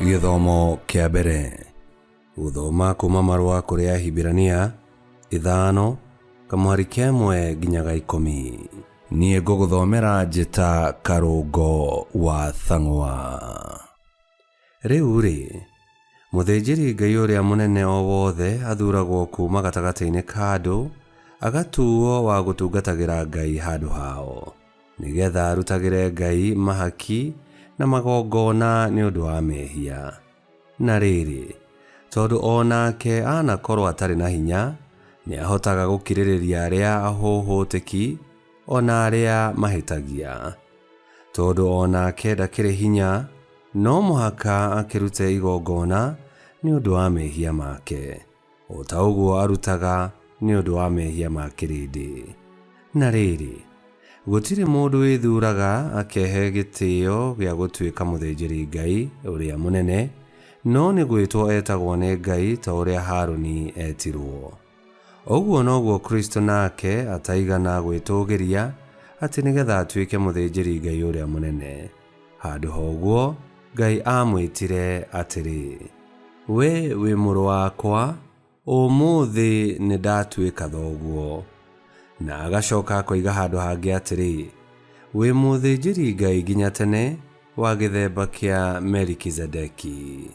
Githomo kia mbere guthoma kuma marua kuri Ahibirania 5 kamwari kemwe nginyaga 10. Nie nguguthomera njita Karungo wa Thang'wa. Riu ri muthinjiri Ngai uria munene o wothe athuragwo kuma gatagati-ini ka andu agatuo wa gutungatagira Ngai handu hao nigetha arutagire Ngai mahaki na magongona ni undu wa mehia. Na riri tondu onake anakorwo atari na hinya ni ahotaga gukiririria aria ahuhutiki ona aria mahitagia. Tondu onake ndakiri hinya no muhaka akirute igongona ni undu wa mehia make, o ta uguo arutaga ni undu wa mehia ma kirindi. Na riri gutiri mundu withuraga akehe gitio gia gutuika muthinjiri Ngai uria munene, no ni gwitwo etagwo ni Ngai ta uria Haruni etirwo. Oguo noguo Kristo nake ataigana gwitugiria ati nigetha atuike muthinjiri Ngai uria munene. Handu hoguo Ngai amwitire atiri, we wi muru wakwa, umuthi ni ndatuika thoguo. Na agacoka koiga handu hangi atiri, wi muthinjiri Ngai nginya tene wa githemba kia Melikizedeki.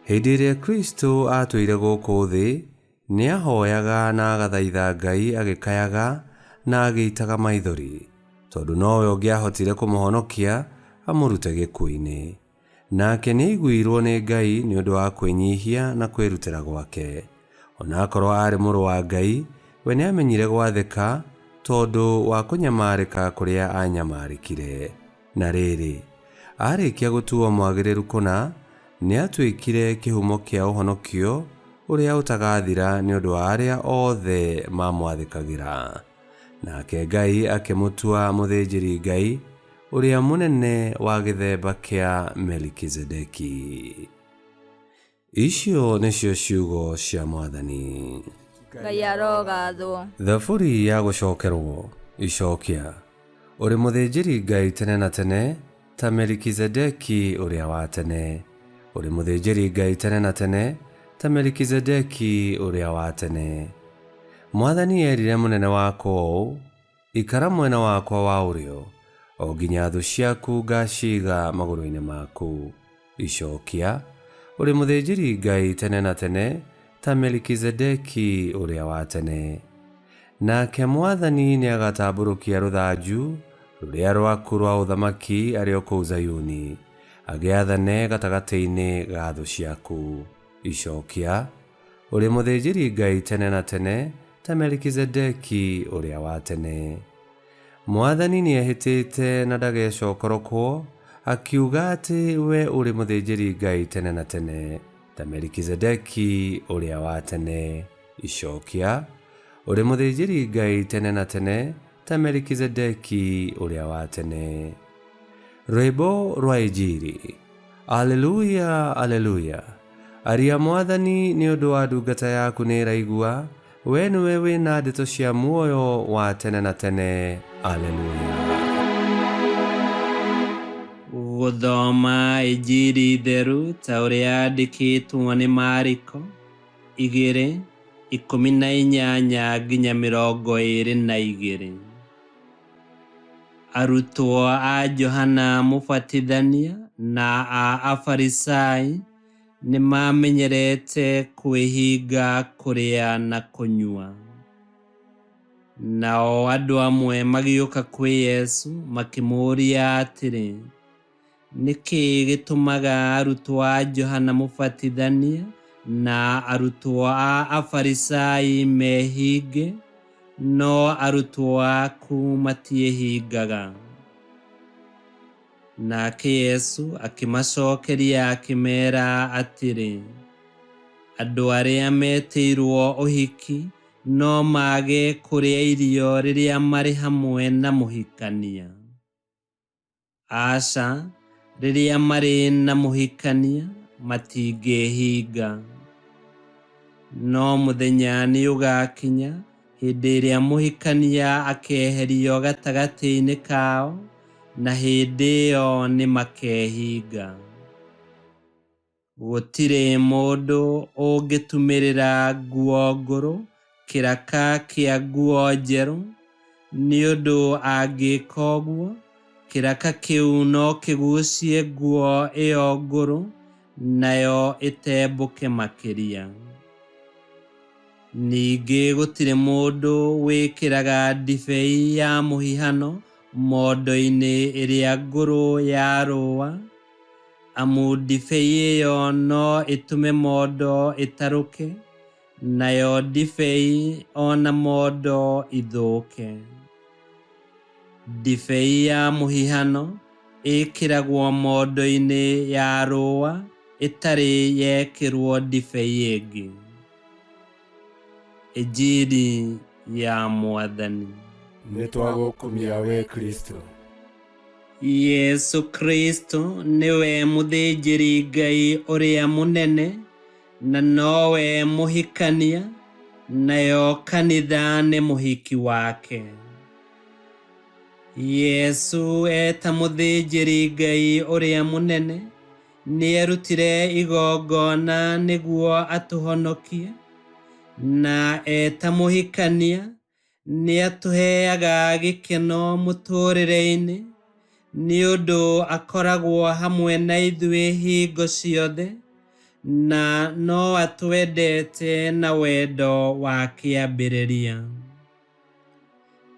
Hindi iria Kristo atuire guku thi ni ahoyaga na agathaitha Ngai agikayaga na agiitaga maithori, tondu nowe ungiahotire kumuhonokia amurute gikuini. Nake ni aiguirwo ni Ngai ni undu wa kwinyihia na kwirutira gwake. Ona akorwo ari muru wa Ngai, we ni amenyire gwathika tondu wa kunyamarika kuria anyamarikire. Na riri arikia gutuo mwagiriru kuna ni atuikire kihumo kia uhonokio uria utagathira ni undu wa aria othe mamwathikagira. Nake Ngai akimutua muthinjiri Ngai uria munene wa githemba kia Melikizedeki. Icio nicio ciugo cia Mwathani. Ngai arogathwo. Thaburi ya gucokerwo icokia. Uri muthinjiri Ngai tene na tene ta Melikizedeki uria wa tene. Uri muthinjiri Ngai tene na tene ta Melikizedeki uria wa tene. Mwathani erire munene wakwa uu, ikara mwena wakwa wa urio, o nginya thu ciaku ngaciiga maguru-ini maku. Icokia. Uri muthinjiri Ngai tene na tene ta Melikizedeki uria wa tene. Nake Mwathani ni agatamburukia ruthanju ruria rwaku rwa uthamaki ario kuu Zayuni, agiathane gatagati-ini ga thu ciaku. Icokia. Uri muthinjiri Ngai tene na tene ta Melikizedeki uria wa tene. Mwathani ni ehitite na ndagecokorokwo, akiuga ati we uri muthinjiri Ngai tene na tene ta Melikizedeki uria wa tene. Icokia. Uri muthinjiri Ngai tene na tene ta Melikizedeki uria wa tene. Rwimbo rwa Injili. Aleluya, aleluya. Aria Mwathani ni undu wa ndungata yaku ni iraigua, we niwe wina ndeto cia muoyo wa tene na tene. Aleluya. Guthoma Injili theru ta uria yandikitwo ni Mariko 2:18 nginya 22. Arutwo a Johana Mubatithania na a Afarisai ni mamenyerete kwihinga kuria na kunyua. Nao andu amwe magiuka kwi Yesu makimuria atiri, niki gitumaga arutwo a Johana Mubatithania na arutwo a Afarisai mehinge, no arutwo aku matiehingaga? Nake Yesu akimacokeria akimera atiri, andu aria metirwo uhiki no mage kuria irio riria mari hamwe na muhikania. Aca, riria mari na muhikania matingihinga. No muthenya ni ugakinya hindi iria muhikania akeherio gatagati-ini kao, na hindi iyo ni makehinga. gũtirĩ mũndũ ũngĩtumĩrĩra nguo ngũrũ kĩraka kĩa nguo njerũ, nĩ ũndũ angĩka ũguo kĩraka kĩu no kĩgucie nguo ĩyo ngũrũ nayo ĩtembũke makĩria. Ningĩ gũtirĩ mũndũ wĩkĩraga ndibei ya mũhihano mondo-inĩ ĩrĩa ngũrũ ya rũũa, amu ndibei ĩyo no ĩtũme mondo ĩtarũke, nayo ndibei ona mondo ithũke. Ndibei ya mũhihano ĩkĩragwo mondo-inĩ ya rũũa ĩtarĩ yekĩrwo ndibei ĩngĩ. Injili ya Mwathani. Nĩtwagũkumia we Kristo. Yesu Kristo niwe mũthĩnjĩri Ngai ũrĩa mũnene, na nowe mũhikania, nayo kanitha nĩ mũhiki wake. Yesu eta mũthĩnjĩri Ngai ũrĩa mũnene, nĩerutire igongona nĩguo atũhonokie, na eta mũhikania nĩatũheaga gĩkeno mũtũrĩre-inĩ, nĩ ũndũ akoragwo hamwe na ithuĩ hingo ciothe, na no atwendete na wendo wa kĩambĩrĩria.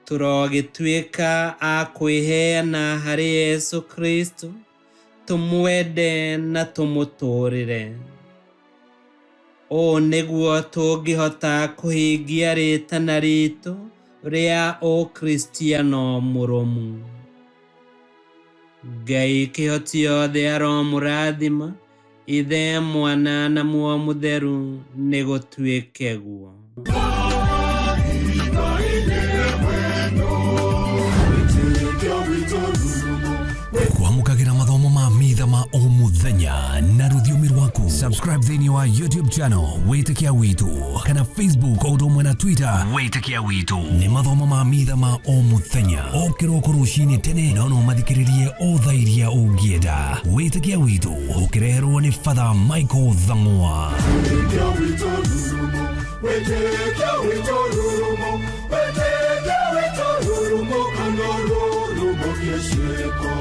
Tũrogĩtuĩka a kwĩheana harĩ Yesu Kristo, tũmwende na tũmũtũrĩre. Ũũ nĩguo tũngĩhota kũhingia rĩtana ritũ rĩa ũkristiano mũrũmu. Ngai kĩhoti yothe aromũrathima, Ithe, Mwana na Muoyo Mũtheru, nĩ gũtuĩke guo. Kwamũkagĩra mathomo ma mitha ma o mũthenya na rũthiomi rwaku. Subscribe thĩinĩ wa YouTube channel Wĩtĩkia Witũ, kana Facebook o ũndũ ũmwe na Twitter Wĩtĩkia Witũ. Nĩ mathomo ma mitha ma o mũthenya, o kĩroko rũcinĩ tene, na no mathikĩrĩrie o thaa iria ũngĩenda. Wĩtĩkia Witũ ũkĩreherwo nĩ Father Michael Thang'wa. Wĩtĩkia Witũ rurumo, Wĩtĩkia Witũ rurumo, Wĩtĩkia Witũ rurumo, kana rurumo kĩceko.